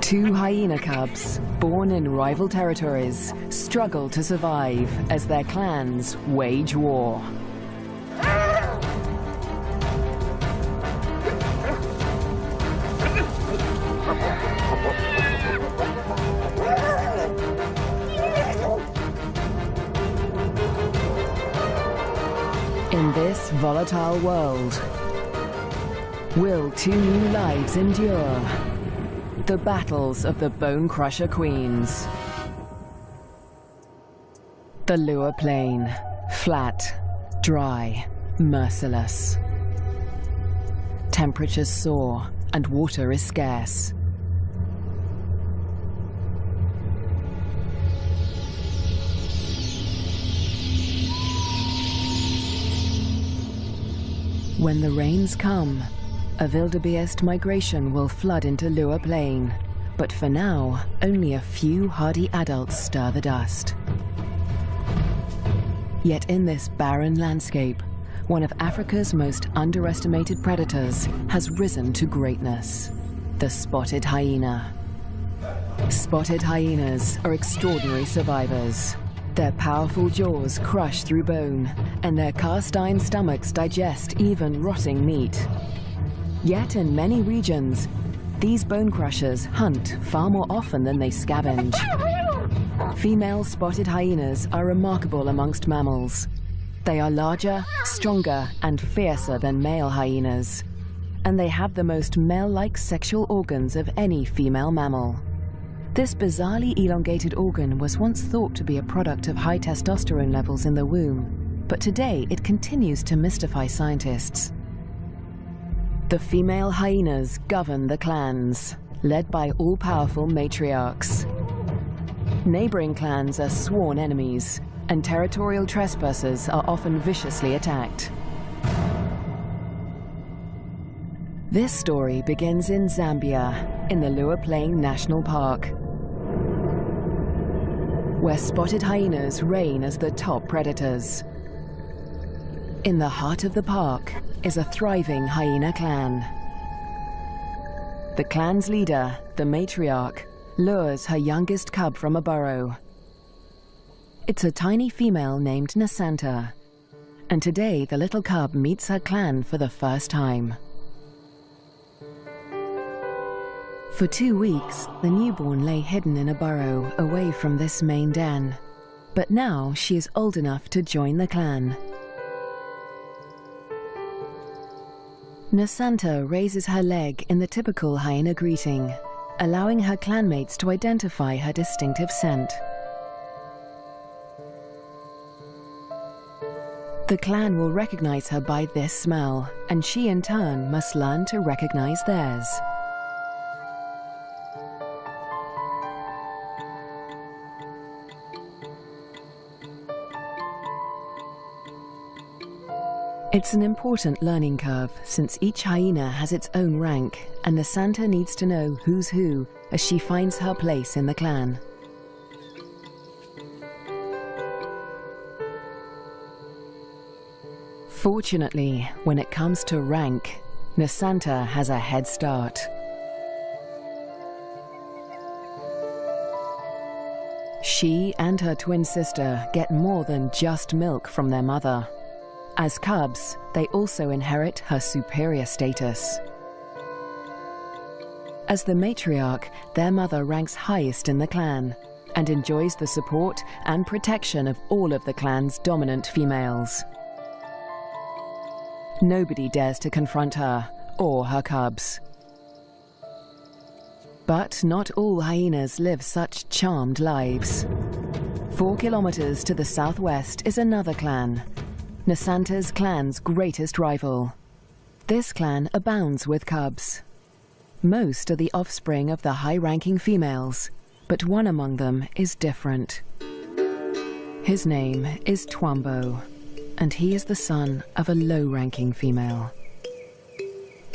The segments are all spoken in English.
Two hyena cubs, born in rival territories, struggle to survive as their clans wage war. In this volatile world, will two new lives endure? The battles of the Bone Crusher Queens. The Lua Plain, flat, dry, merciless. Temperatures soar and water is scarce. When the rains come, a wildebeest migration will flood into Lua Plain, but for now, only a few hardy adults stir the dust. Yet in this barren landscape, one of Africa's most underestimated predators has risen to greatness: the spotted hyena. Spotted hyenas are extraordinary survivors. Their powerful jaws crush through bone, and their cast-iron stomachs digest even rotting meat. Yet in many regions, these bone crushers hunt far more often than they scavenge. Female spotted hyenas are remarkable amongst mammals. They are larger, stronger, and fiercer than male hyenas. And they have the most male-like sexual organs of any female mammal. This bizarrely elongated organ was once thought to be a product of high testosterone levels in the womb, but today it continues to mystify scientists. The female hyenas govern the clans, led by all-powerful matriarchs. Neighboring clans are sworn enemies, and territorial trespassers are often viciously attacked. This story begins in Zambia, in the Lua Plain National Park, where spotted hyenas reign as the top predators. In the heart of the park is a thriving hyena clan. The clan's leader, the matriarch, lures her youngest cub from a burrow. It's a tiny female named Nasanta, and today the little cub meets her clan for the first time. For 2 weeks, the newborn lay hidden in a burrow away from this main den, but now she is old enough to join the clan. Nasanta raises her leg in the typical hyena greeting, allowing her clanmates to identify her distinctive scent. The clan will recognize her by this smell, and she in turn must learn to recognize theirs. It's an important learning curve, since each hyena has its own rank, and Nasanta needs to know who's who as she finds her place in the clan. Fortunately, when it comes to rank, Nasanta has a head start. She and her twin sister get more than just milk from their mother. As cubs, they also inherit her superior status. As the matriarch, their mother ranks highest in the clan and enjoys the support and protection of all of the clan's dominant females. Nobody dares to confront her or her cubs. But not all hyenas live such charmed lives. 4 kilometers to the southwest is another clan, Nasanta's clan's greatest rival. This clan abounds with cubs. Most are the offspring of the high-ranking females, but one among them is different. His name is Twambo, and he is the son of a low-ranking female.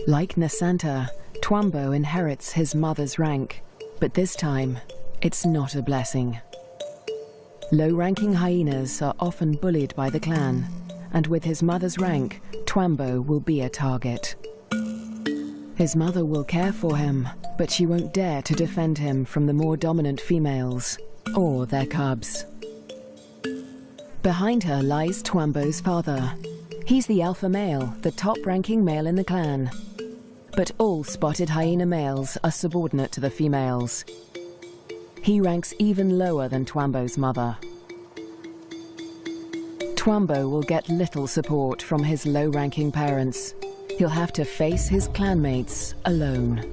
Like Nasanta, Twambo inherits his mother's rank, but this time, it's not a blessing. Low-ranking hyenas are often bullied by the clan, and with his mother's rank, Twambo will be a target. His mother will care for him, but she won't dare to defend him from the more dominant females or their cubs. Behind her lies Twambo's father. He's the alpha male, the top-ranking male in the clan. But all spotted hyena males are subordinate to the females. He ranks even lower than Twambo's mother. Twambo will get little support from his low-ranking parents. He'll have to face his clanmates alone.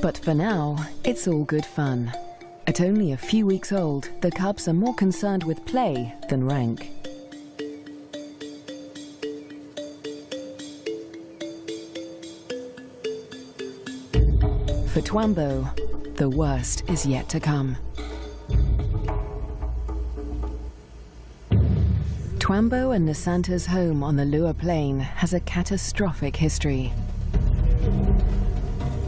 But for now, it's all good fun. At only a few weeks old, the cubs are more concerned with play than rank. For Twambo, the worst is yet to come. Twambo and Nasanta's home on the Lua Plain has a catastrophic history.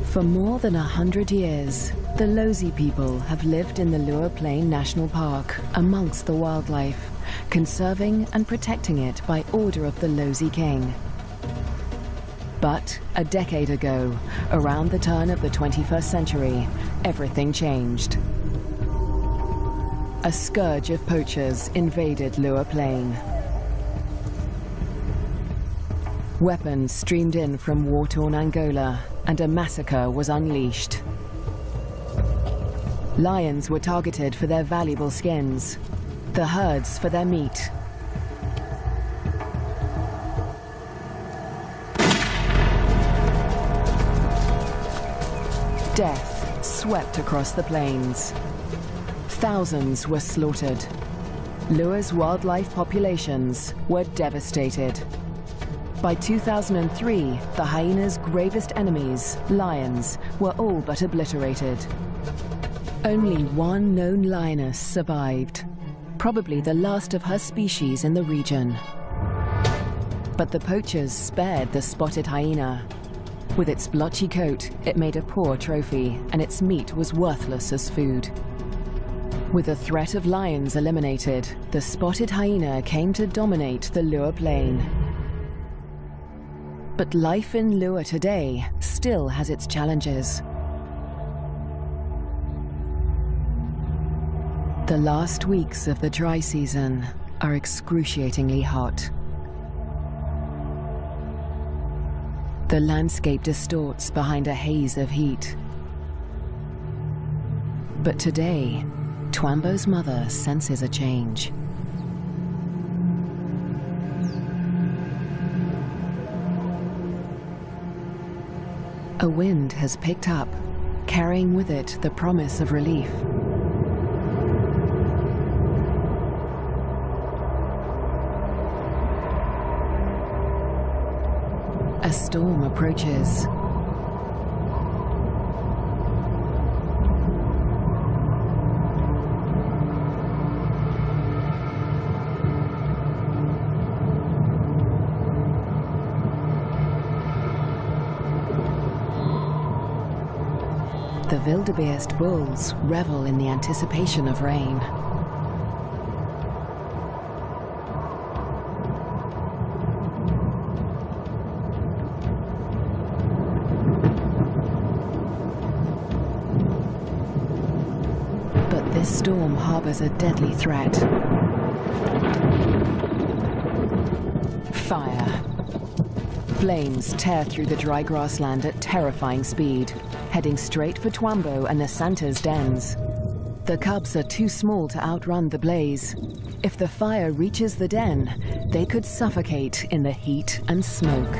For more than 100 years, the Lozi people have lived in the Lua Plain National Park amongst the wildlife, conserving and protecting it by order of the Lozi King. But a decade ago, around the turn of the 21st century, everything changed. A scourge of poachers invaded Lua Plain. Weapons streamed in from war-torn Angola, and a massacre was unleashed. Lions were targeted for their valuable skins, the herds for their meat. Death swept across the plains. Thousands were slaughtered. Lua's wildlife populations were devastated. By 2003, the hyena's gravest enemies, lions, were all but obliterated. Only one known lioness survived, probably the last of her species in the region. But the poachers spared the spotted hyena. With its blotchy coat, it made a poor trophy, and its meat was worthless as food. With the threat of lions eliminated, the spotted hyena came to dominate the Lua Plain. But life in Lua today still has its challenges. The last weeks of the dry season are excruciatingly hot. The landscape distorts behind a haze of heat. But today, Twambo's mother senses a change. A wind has picked up, carrying with it the promise of relief. A storm approaches. The wildebeest bulls revel in the anticipation of rain. But this storm harbors a deadly threat. Fire. Flames tear through the dry grassland at terrifying speed, heading straight for Twambo and Nasanta's dens. The cubs are too small to outrun the blaze. If the fire reaches the den, they could suffocate in the heat and smoke.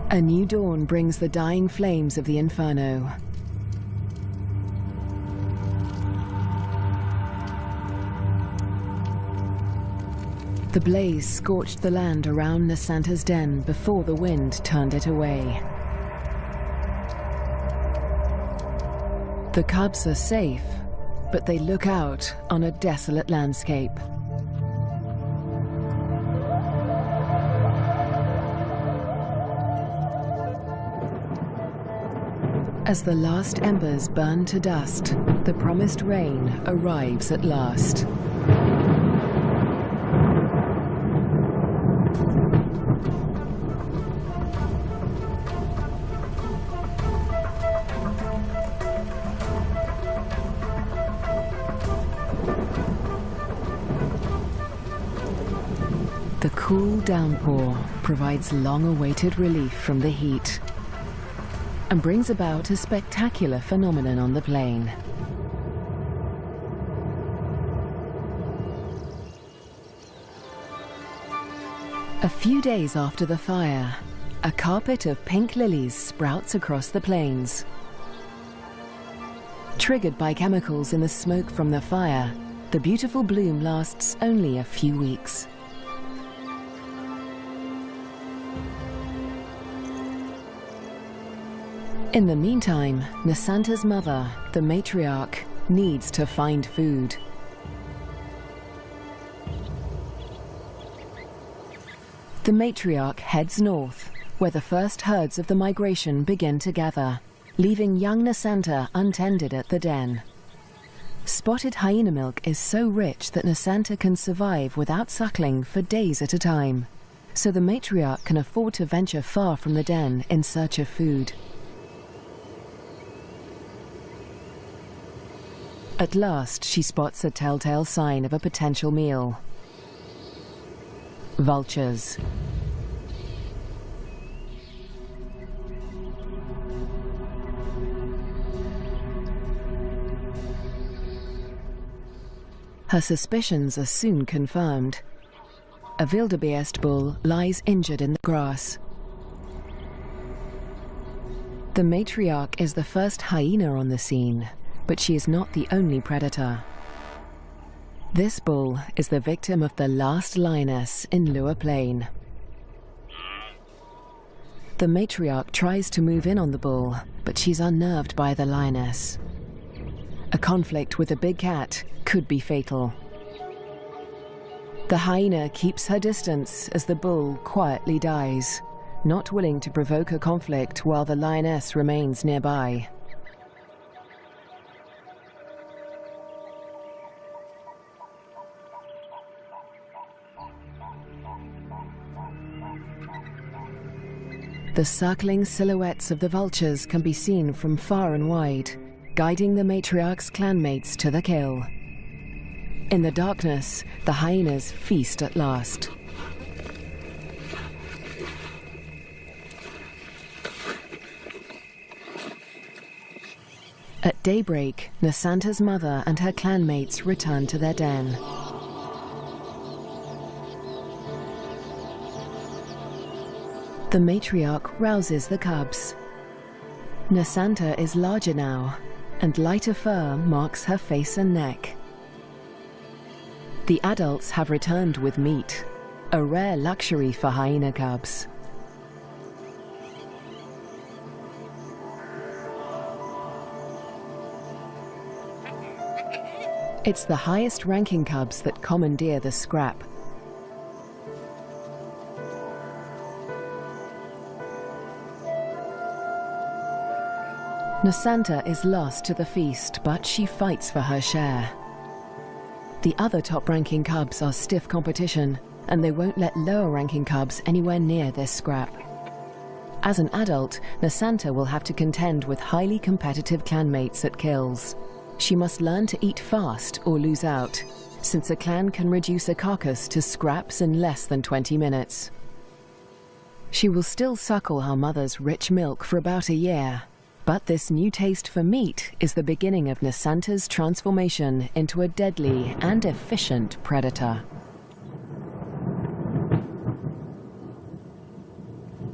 A new dawn brings the dying flames of the inferno. The blaze scorched the land around Nasanta's den before the wind turned it away. The cubs are safe, but they look out on a desolate landscape. As the last embers burn to dust, the promised rain arrives at last. The cool downpour provides long-awaited relief from the heat and brings about a spectacular phenomenon on the plain. A few days after the fire, a carpet of pink lilies sprouts across the plains. Triggered by chemicals in the smoke from the fire, the beautiful bloom lasts only a few weeks. In the meantime, Nasanta's mother, the matriarch, needs to find food. The matriarch heads north, where the first herds of the migration begin to gather, leaving young Nasanta untended at the den. Spotted hyena milk is so rich that Nasanta can survive without suckling for days at a time, so the matriarch can afford to venture far from the den in search of food. At last, she spots a telltale sign of a potential meal. Vultures. Her suspicions are soon confirmed. A wildebeest bull lies injured in the grass. The matriarch is the first hyena on the scene, but she is not the only predator. This bull is the victim of the last lioness in Lua Plain. The matriarch tries to move in on the bull, but she's unnerved by the lioness. A conflict with a big cat could be fatal. The hyena keeps her distance as the bull quietly dies, not willing to provoke a conflict while the lioness remains nearby. The circling silhouettes of the vultures can be seen from far and wide, guiding the matriarch's clanmates to the kill. In the darkness, the hyenas feast at last. At daybreak, Nasanta's mother and her clanmates return to their den. The matriarch rouses the cubs. Nasanta is larger now, and lighter fur marks her face and neck. The adults have returned with meat, a rare luxury for hyena cubs. It's the highest-ranking cubs that commandeer the scrap. Nasanta is lost to the feast, but she fights for her share. The other top-ranking cubs are stiff competition, and they won't let lower-ranking cubs anywhere near this scrap. As an adult, Nasanta will have to contend with highly competitive clanmates at kills. She must learn to eat fast or lose out, since a clan can reduce a carcass to scraps in less than 20 minutes. She will still suckle her mother's rich milk for about a year, but this new taste for meat is the beginning of Nasanta's transformation into a deadly and efficient predator.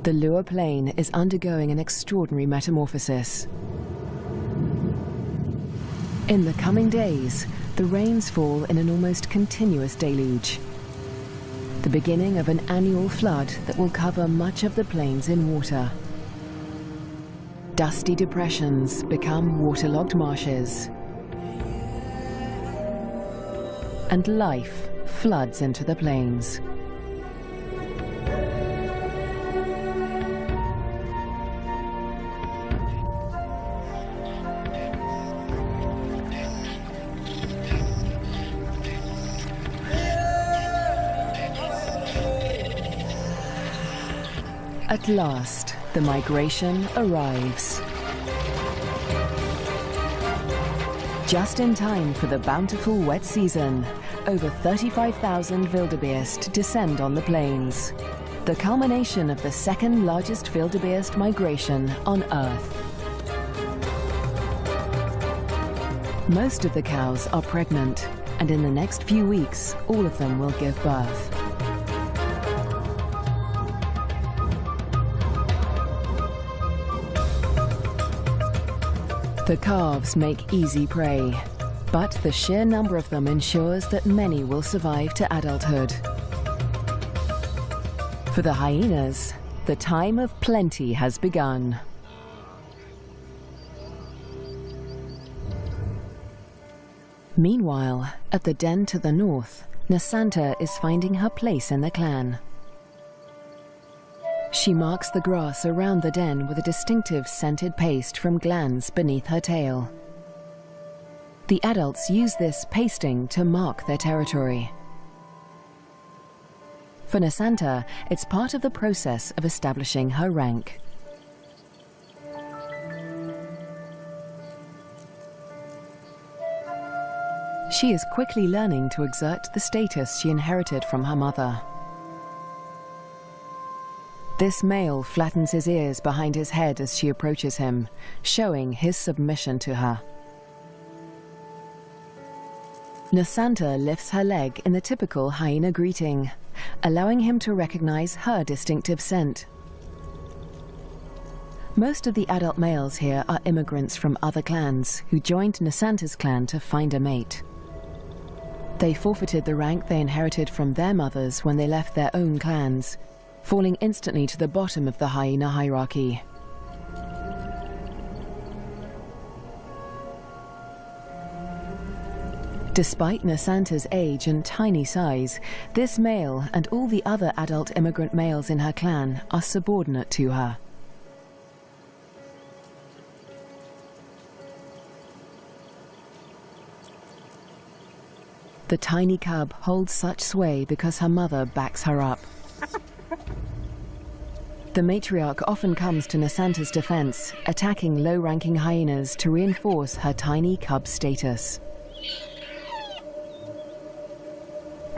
The Lua Plain is undergoing an extraordinary metamorphosis. In the coming days, the rains fall in an almost continuous deluge, the beginning of an annual flood that will cover much of the plains in water. Dusty depressions become waterlogged marshes, and life floods into the plains. At last, the migration arrives. Just in time for the bountiful wet season, over 35,000 wildebeest descend on the plains, the culmination of the second largest wildebeest migration on Earth. Most of the cows are pregnant, and in the next few weeks, all of them will give birth. The calves make easy prey, but the sheer number of them ensures that many will survive to adulthood. For the hyenas, the time of plenty has begun. Meanwhile, at the den to the north, Nasanta is finding her place in the clan. She marks the grass around the den with a distinctive scented paste from glands beneath her tail. The adults use this pasting to mark their territory. For Nasanta, it's part of the process of establishing her rank. She is quickly learning to exert the status she inherited from her mother. This male flattens his ears behind his head as she approaches him, showing his submission to her. Nasanta lifts her leg in the typical hyena greeting, allowing him to recognize her distinctive scent. Most of the adult males here are immigrants from other clans who joined Nasanta's clan to find a mate. They forfeited the rank they inherited from their mothers when they left their own clans, falling instantly to the bottom of the hyena hierarchy. Despite Nasanta's age and tiny size, this male and all the other adult immigrant males in her clan are subordinate to her. The tiny cub holds such sway because her mother backs her up. The matriarch often comes to Nasanta's defense, attacking low-ranking hyenas to reinforce her tiny cub status.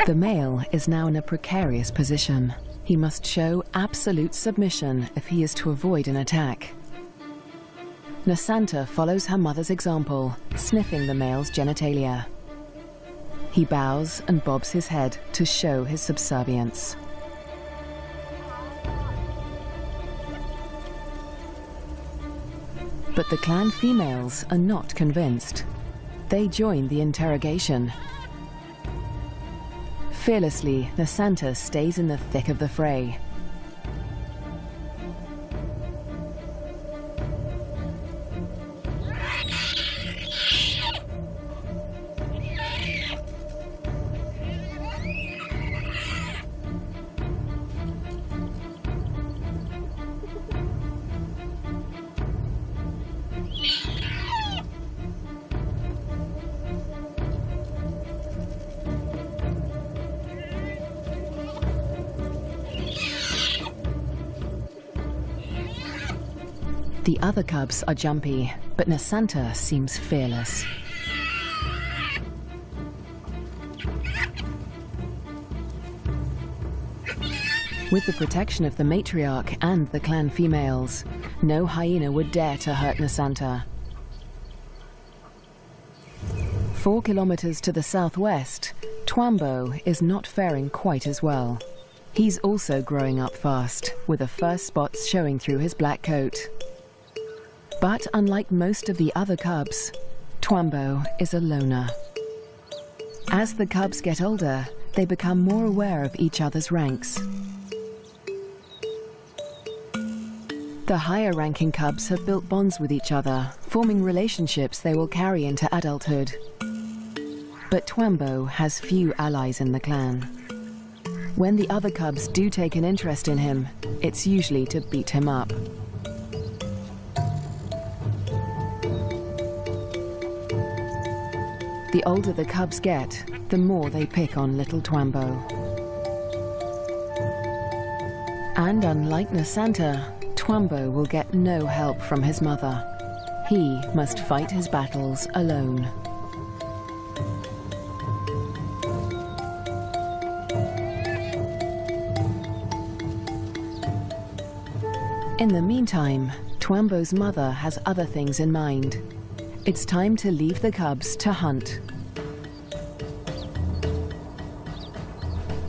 The male is now in a precarious position. He must show absolute submission if he is to avoid an attack. Nasanta follows her mother's example, sniffing the male's genitalia. He bows and bobs his head to show his subservience. But the clan females are not convinced. They join the interrogation. Fearlessly, Nasanta stays in the thick of the fray. The other cubs are jumpy, but Nasanta seems fearless. With the protection of the matriarch and the clan females, no hyena would dare to hurt Nasanta. 4 kilometers to the southwest, Twambo is not faring quite as well. He's also growing up fast, with the first spots showing through his black coat. But unlike most of the other cubs, Twambo is a loner. As the cubs get older, they become more aware of each other's ranks. The higher-ranking cubs have built bonds with each other, forming relationships they will carry into adulthood. But Twambo has few allies in the clan. When the other cubs do take an interest in him, it's usually to beat him up. The older the cubs get, the more they pick on little Twambo. And unlike Nasanta, Twambo will get no help from his mother. He must fight his battles alone. In the meantime, Twambo's mother has other things in mind. It's time to leave the cubs to hunt.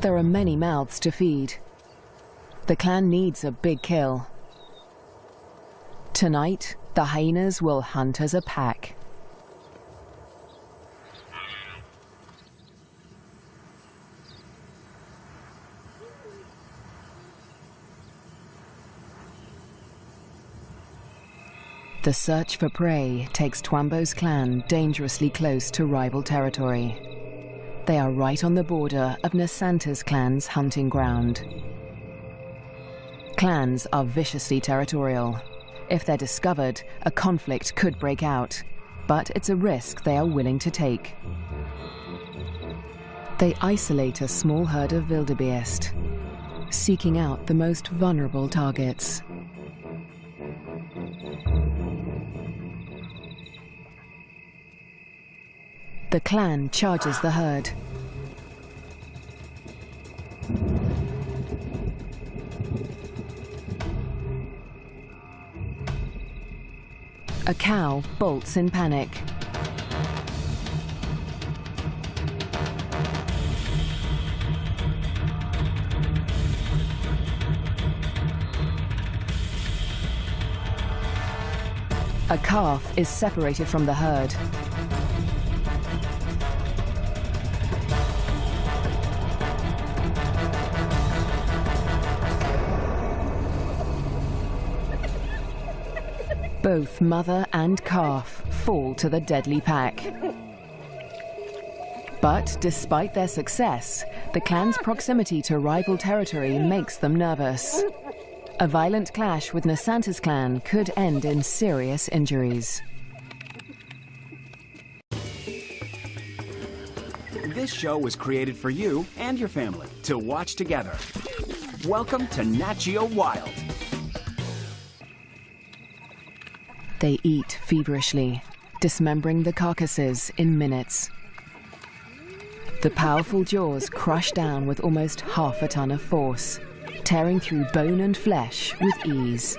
There are many mouths to feed. The clan needs a big kill. Tonight, the hyenas will hunt as a pack. The search for prey takes Twambo's clan dangerously close to rival territory. They are right on the border of Nasanta's clan's hunting ground. Clans are viciously territorial. If they're discovered, a conflict could break out, but it's a risk they are willing to take. They isolate a small herd of wildebeest, seeking out the most vulnerable targets. The clan charges the herd. A cow bolts in panic. A calf is separated from the herd. Both mother and calf fall to the deadly pack. But despite their success, the clan's proximity to rival territory makes them nervous. A violent clash with Nasanta's clan could end in serious injuries. This show was created for you and your family to watch together. Welcome to Nat Geo Wild. They eat feverishly, dismembering the carcasses in minutes. The powerful jaws crush down with almost half a ton of force, tearing through bone and flesh with ease.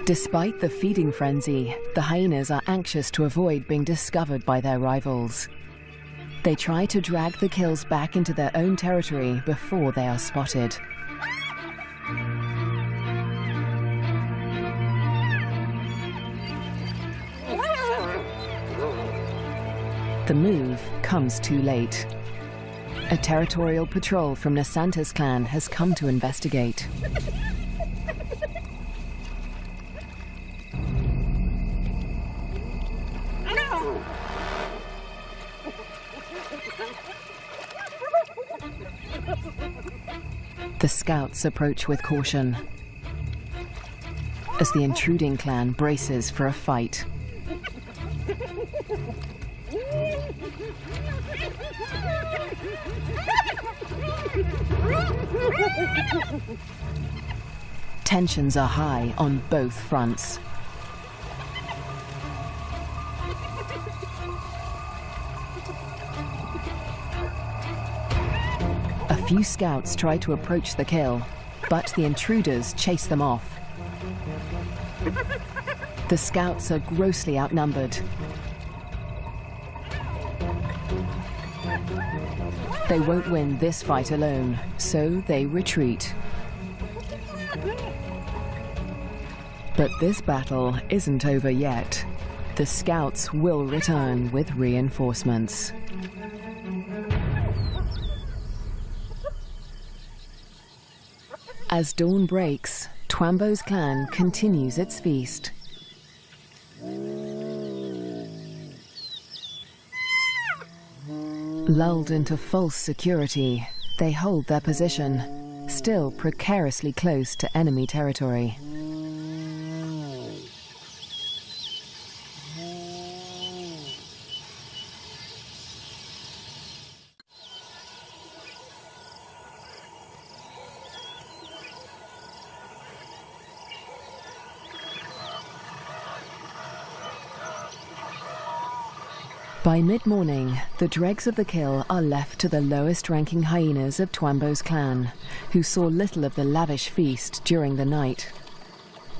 Despite the feeding frenzy, the hyenas are anxious to avoid being discovered by their rivals. They try to drag the kills back into their own territory before they are spotted. The move comes too late. A territorial patrol from Nasanta's clan has come to investigate. The scouts approach with caution as the intruding clan braces for a fight. Tensions are high on both fronts. A few scouts try to approach the kill, but the intruders chase them off. The scouts are grossly outnumbered. They won't win this fight alone, so they retreat. But this battle isn't over yet. The scouts will return with reinforcements. As dawn breaks, Twambo's clan continues its feast. Lulled into false security, they hold their position, still precariously close to enemy territory. By mid-morning, the dregs of the kill are left to the lowest-ranking hyenas of Twambo's clan, who saw little of the lavish feast during the night.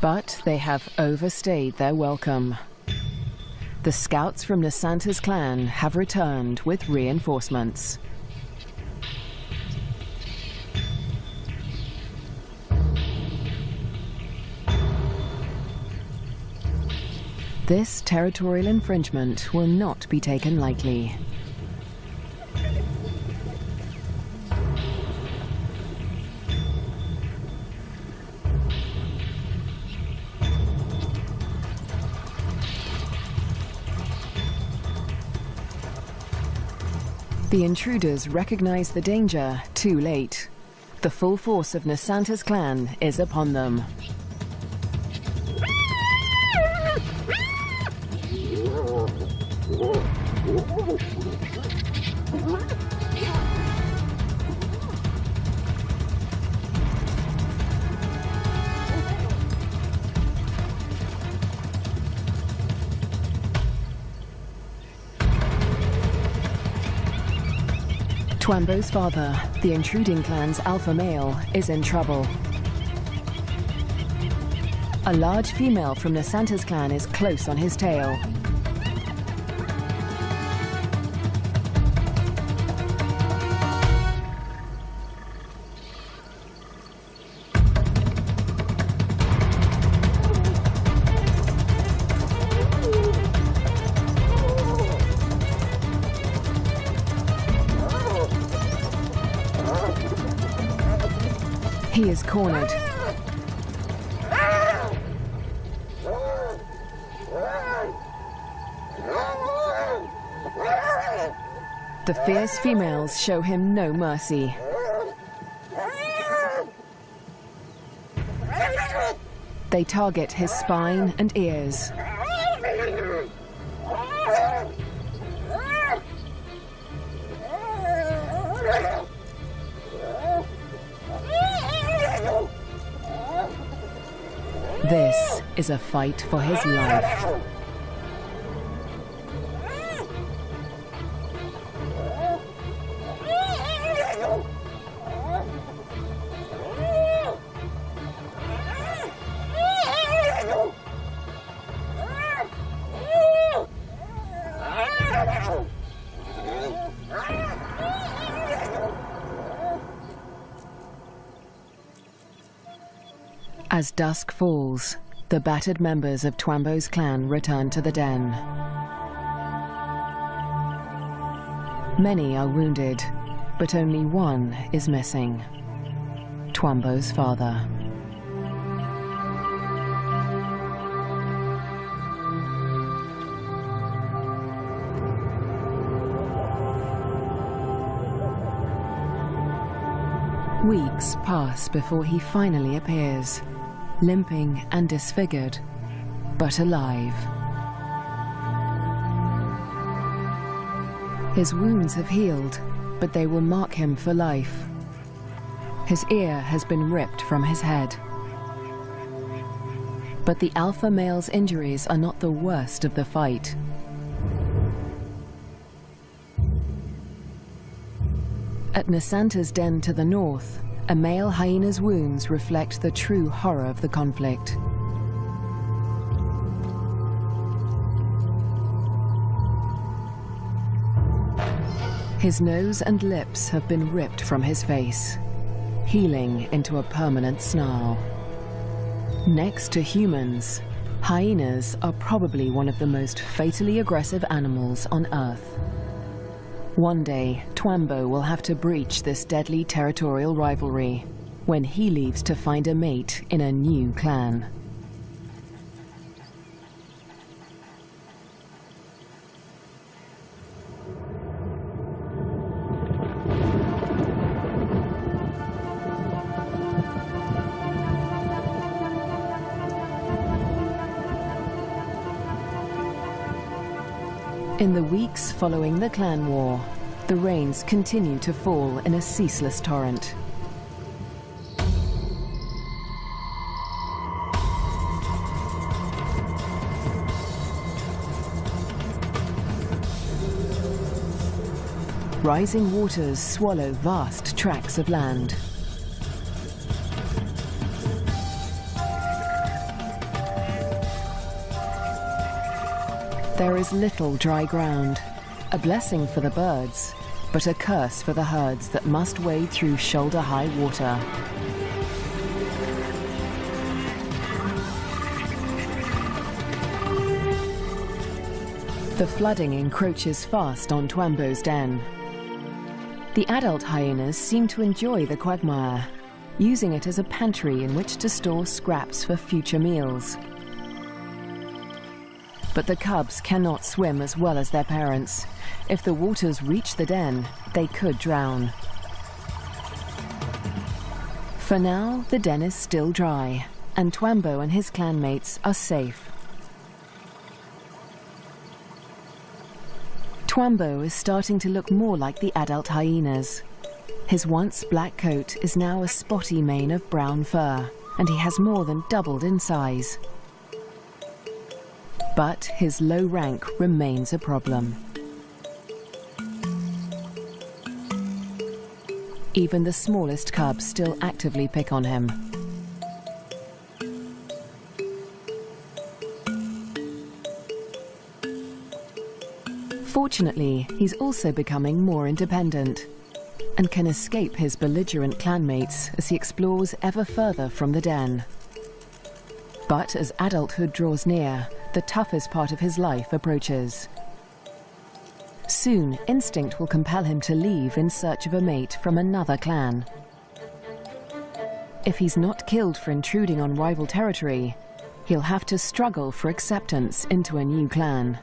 But they have overstayed their welcome. The scouts from Nasanta's clan have returned with reinforcements. This territorial infringement will not be taken lightly. The intruders recognize the danger too late. The full force of Nasanta's clan is upon them. Twambo's father, the intruding clan's alpha male, is in trouble. A large female from Nasanta's clan is close on his tail. He is cornered. The fierce females show him no mercy. They target his spine and ears. This is a fight for his life. As dusk falls, the battered members of Twambo's clan return to the den. Many are wounded, but only one is missing: Twambo's father. Weeks pass before he finally appears, limping and disfigured, but alive. His wounds have healed, but they will mark him for life. His ear has been ripped from his head. But the alpha male's injuries are not the worst of the fight. At Nasanta's den to the north, a male hyena's wounds reflect the true horror of the conflict. His nose and lips have been ripped from his face, healing into a permanent snarl. Next to humans, hyenas are probably one of the most fatally aggressive animals on Earth. One day, Twambo will have to breach this deadly territorial rivalry when he leaves to find a mate in a new clan. In the weeks following the clan war, the rains continue to fall in a ceaseless torrent. rising waters swallow vast tracts of land. There is little dry ground, a blessing for the birds, but a curse for the herds that must wade through shoulder-high water. The flooding encroaches fast on Twambo's den. The adult hyenas seem to enjoy the quagmire, using it as a pantry in which to store scraps for future meals. But the cubs cannot swim as well as their parents. If the waters reach the den, they could drown. For now, the den is still dry, and Twambo and his clanmates are safe. Twambo is starting to look more like the adult hyenas. His once black coat is now a spotty mane of brown fur, and he has more than doubled in size. But his low rank remains a problem. Even the smallest cubs still actively pick on him. Fortunately, he's also becoming more independent and can escape his belligerent clanmates as he explores ever further from the den. But as adulthood draws near, the toughest part of his life approaches. Soon, instinct will compel him to leave in search of a mate from another clan. If he's not killed for intruding on rival territory, he'll have to struggle for acceptance into a new clan.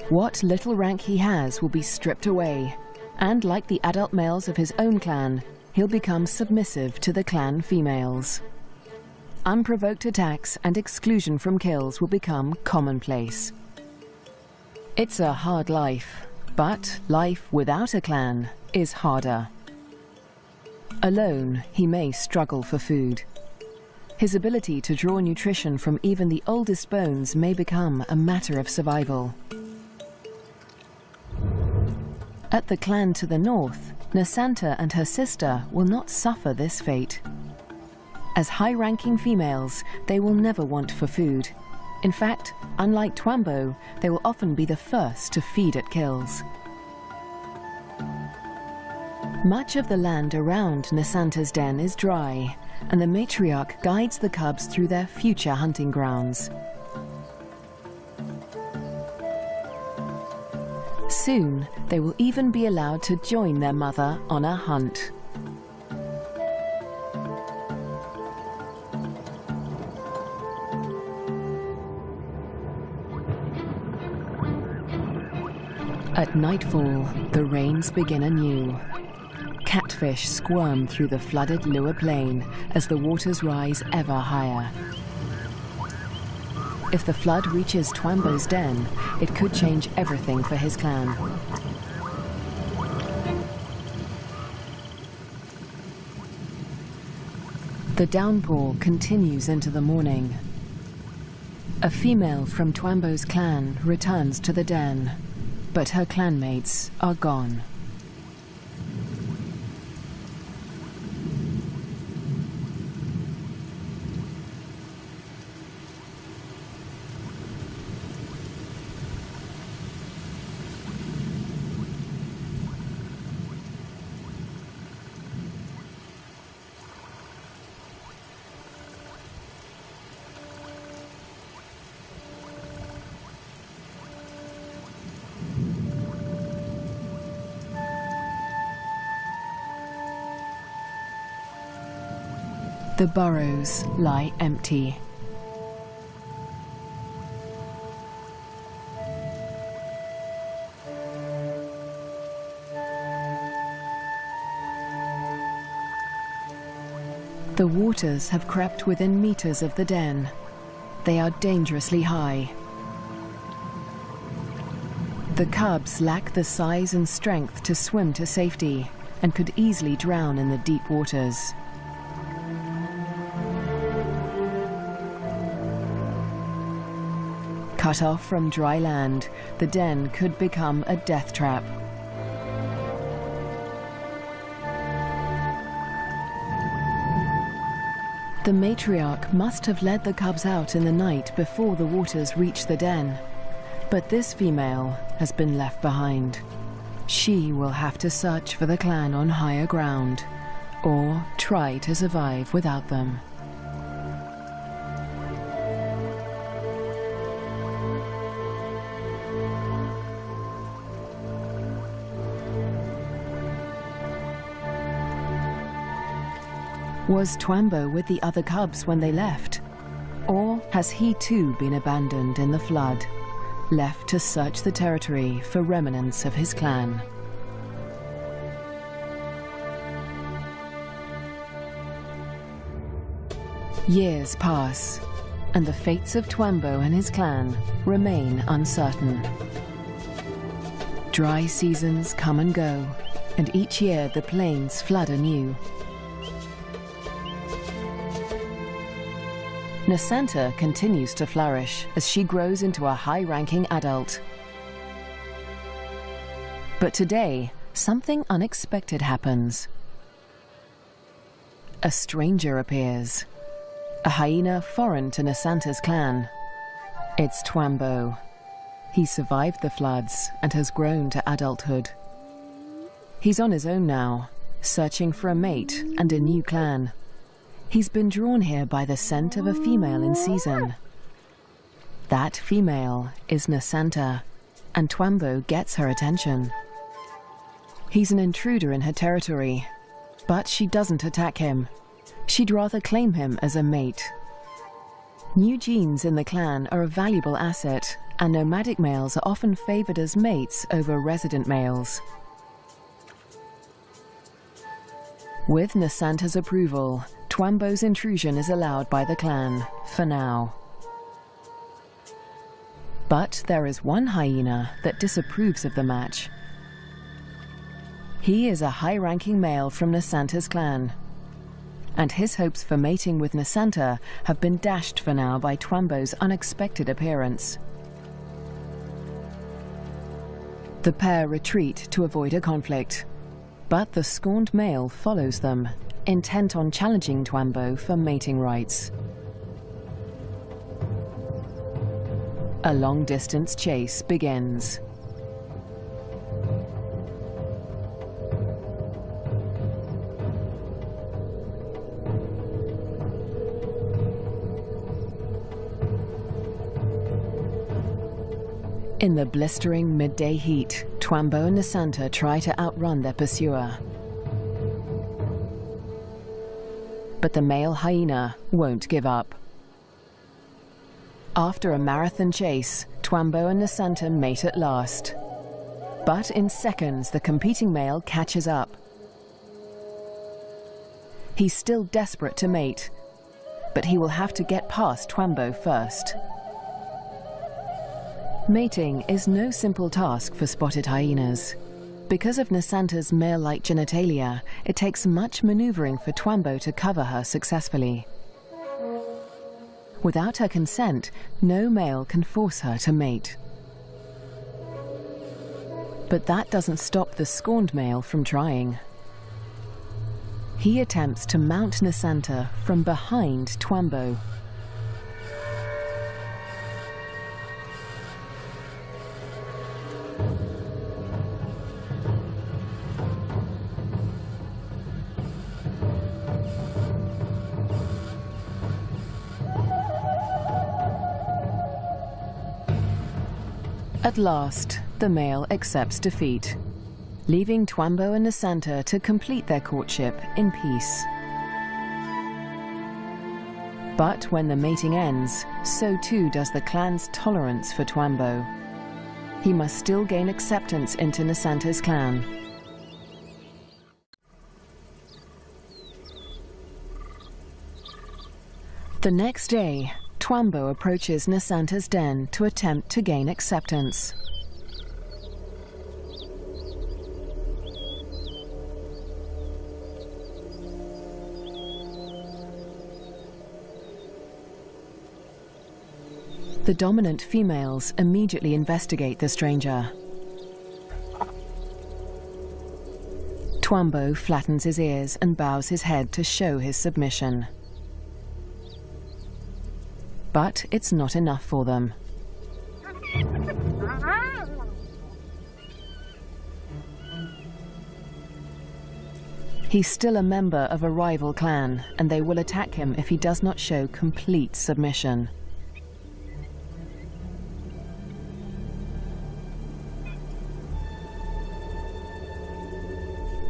What little rank he has will be stripped away, and like the adult males of his own clan, he'll become submissive to the clan females. Unprovoked attacks and exclusion from kills will become commonplace. It's a hard life, but life without a clan is harder. Alone, he may struggle for food. His ability to draw nutrition from even the oldest bones may become a matter of survival. At the clan to the north, Nasanta and her sister will not suffer this fate. As high-ranking females, they will never want for food. In fact, unlike Twambo, they will often be the first to feed at kills. Much of the land around Nasanta's den is dry, and the matriarch guides the cubs through their future hunting grounds. Soon, they will even be allowed to join their mother on a hunt. At nightfall, the rains begin anew. Catfish squirm through the flooded Lua Plain as the waters rise ever higher. If the flood reaches Twambo's den, it could change everything for his clan. The downpour continues into the morning. A female from Twambo's clan returns to the den, but her clanmates are gone. The burrows lie empty. The waters have crept within meters of the den. They are dangerously high. The cubs lack the size and strength to swim to safety and could easily drown in the deep waters. Cut off from dry land, the den could become a death trap. The matriarch must have led the cubs out in the night before the waters reached the den. But this female has been left behind. She will have to search for the clan on higher ground, or try to survive without them. Was Twambo with the other cubs when they left? Or has he too been abandoned in the flood, left to search the territory for remnants of his clan? Years pass, and the fates of Twambo and his clan remain uncertain. Dry seasons come and go, and each year the plains flood anew. Nasanta continues to flourish as she grows into a high-ranking adult. But today, something unexpected happens. A stranger appears, a hyena foreign to Nasanta's clan. It's Twambo. He survived the floods and has grown to adulthood. He's on his own now, searching for a mate and a new clan. He's been drawn here by the scent of a female in season. That female is Nasanta, and Twambo gets her attention. He's an intruder in her territory, but she doesn't attack him. She'd rather claim him as a mate. New genes in the clan are a valuable asset, and nomadic males are often favored as mates over resident males. With Nasanta's approval, Twambo's intrusion is allowed by the clan, for now. But there is one hyena that disapproves of the match. He is a high-ranking male from Nasanta's clan, and his hopes for mating with Nasanta have been dashed for now by Twambo's unexpected appearance. The pair retreat to avoid a conflict, but the scorned male follows them, intent on challenging Twambo for mating rights. A long-distance chase begins. In the blistering midday heat, Twambo and Nasanta try to outrun their pursuer. But the male hyena won't give up. After a marathon chase, Twambo and Nasanta mate at last. But in seconds, the competing male catches up. He's still desperate to mate, but he will have to get past Twambo first. Mating is no simple task for spotted hyenas. Because of Nasanta's male-like genitalia, it takes much maneuvering for Twambo to cover her successfully. Without her consent, no male can force her to mate. But that doesn't stop the scorned male from trying. He attempts to mount Nasanta from behind Twambo. At last, the male accepts defeat, leaving Twambo and Nasanta to complete their courtship in peace. But when the mating ends, so too does the clan's tolerance for Twambo. He must still gain acceptance into Nasanta's clan. The next day, Twambo approaches Nasanta's den to attempt to gain acceptance. The dominant females immediately investigate the stranger. Twambo flattens his ears and bows his head to show his submission. But it's not enough for them. He's still a member of a rival clan, and they will attack him if he does not show complete submission.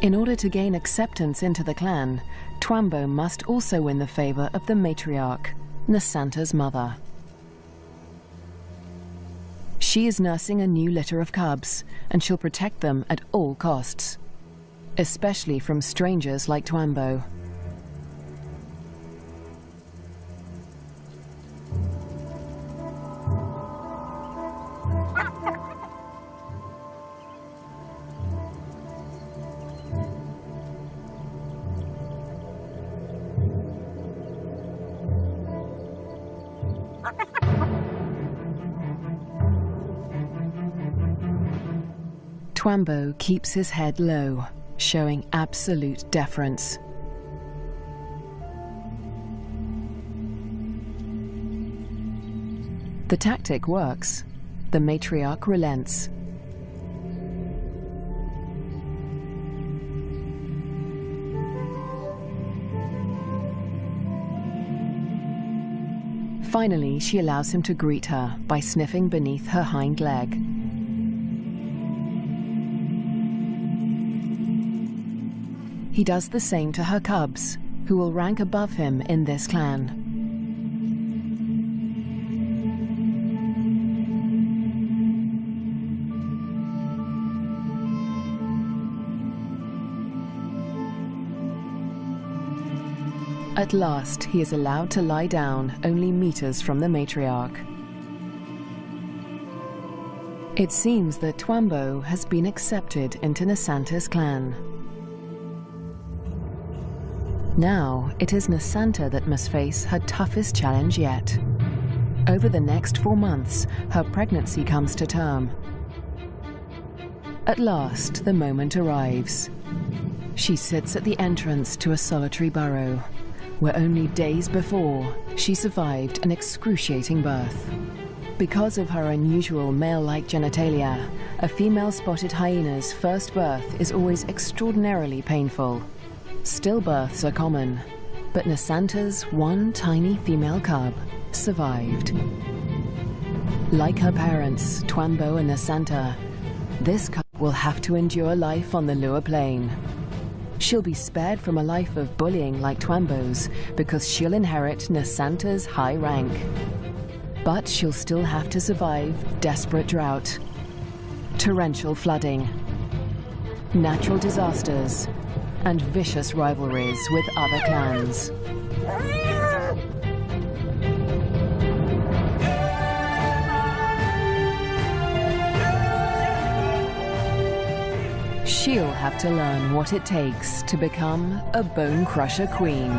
In order to gain acceptance into the clan, Twambo must also win the favor of the matriarch, Nasanta's mother. She is nursing a new litter of cubs, and she'll protect them at all costs, especially from strangers like Twambo. Twambo keeps his head low, showing absolute deference. The tactic works. The matriarch relents. Finally, she allows him to greet her by sniffing beneath her hind leg. He does the same to her cubs, who will rank above him in this clan. At last, he is allowed to lie down only meters from the matriarch. It seems that Twambo has been accepted into Nasanta's clan. Now, it is Nasanta that must face her toughest challenge yet. Over the next 4 months, her pregnancy comes to term. At last, the moment arrives. She sits at the entrance to a solitary burrow, where only days before, she survived an excruciating birth. Because of her unusual male-like genitalia, a female spotted hyena's first birth is always extraordinarily painful. Stillbirths are common, but Nasanta's one tiny female cub survived. Like her parents, Twambo and Nasanta, this cub will have to endure life on the lower plane. She'll be spared from a life of bullying like Twambo's because she'll inherit Nasanta's high rank. But she'll still have to survive desperate drought, torrential flooding, natural disasters, and vicious rivalries with other clans. She'll have to learn what it takes to become a bone crusher queen.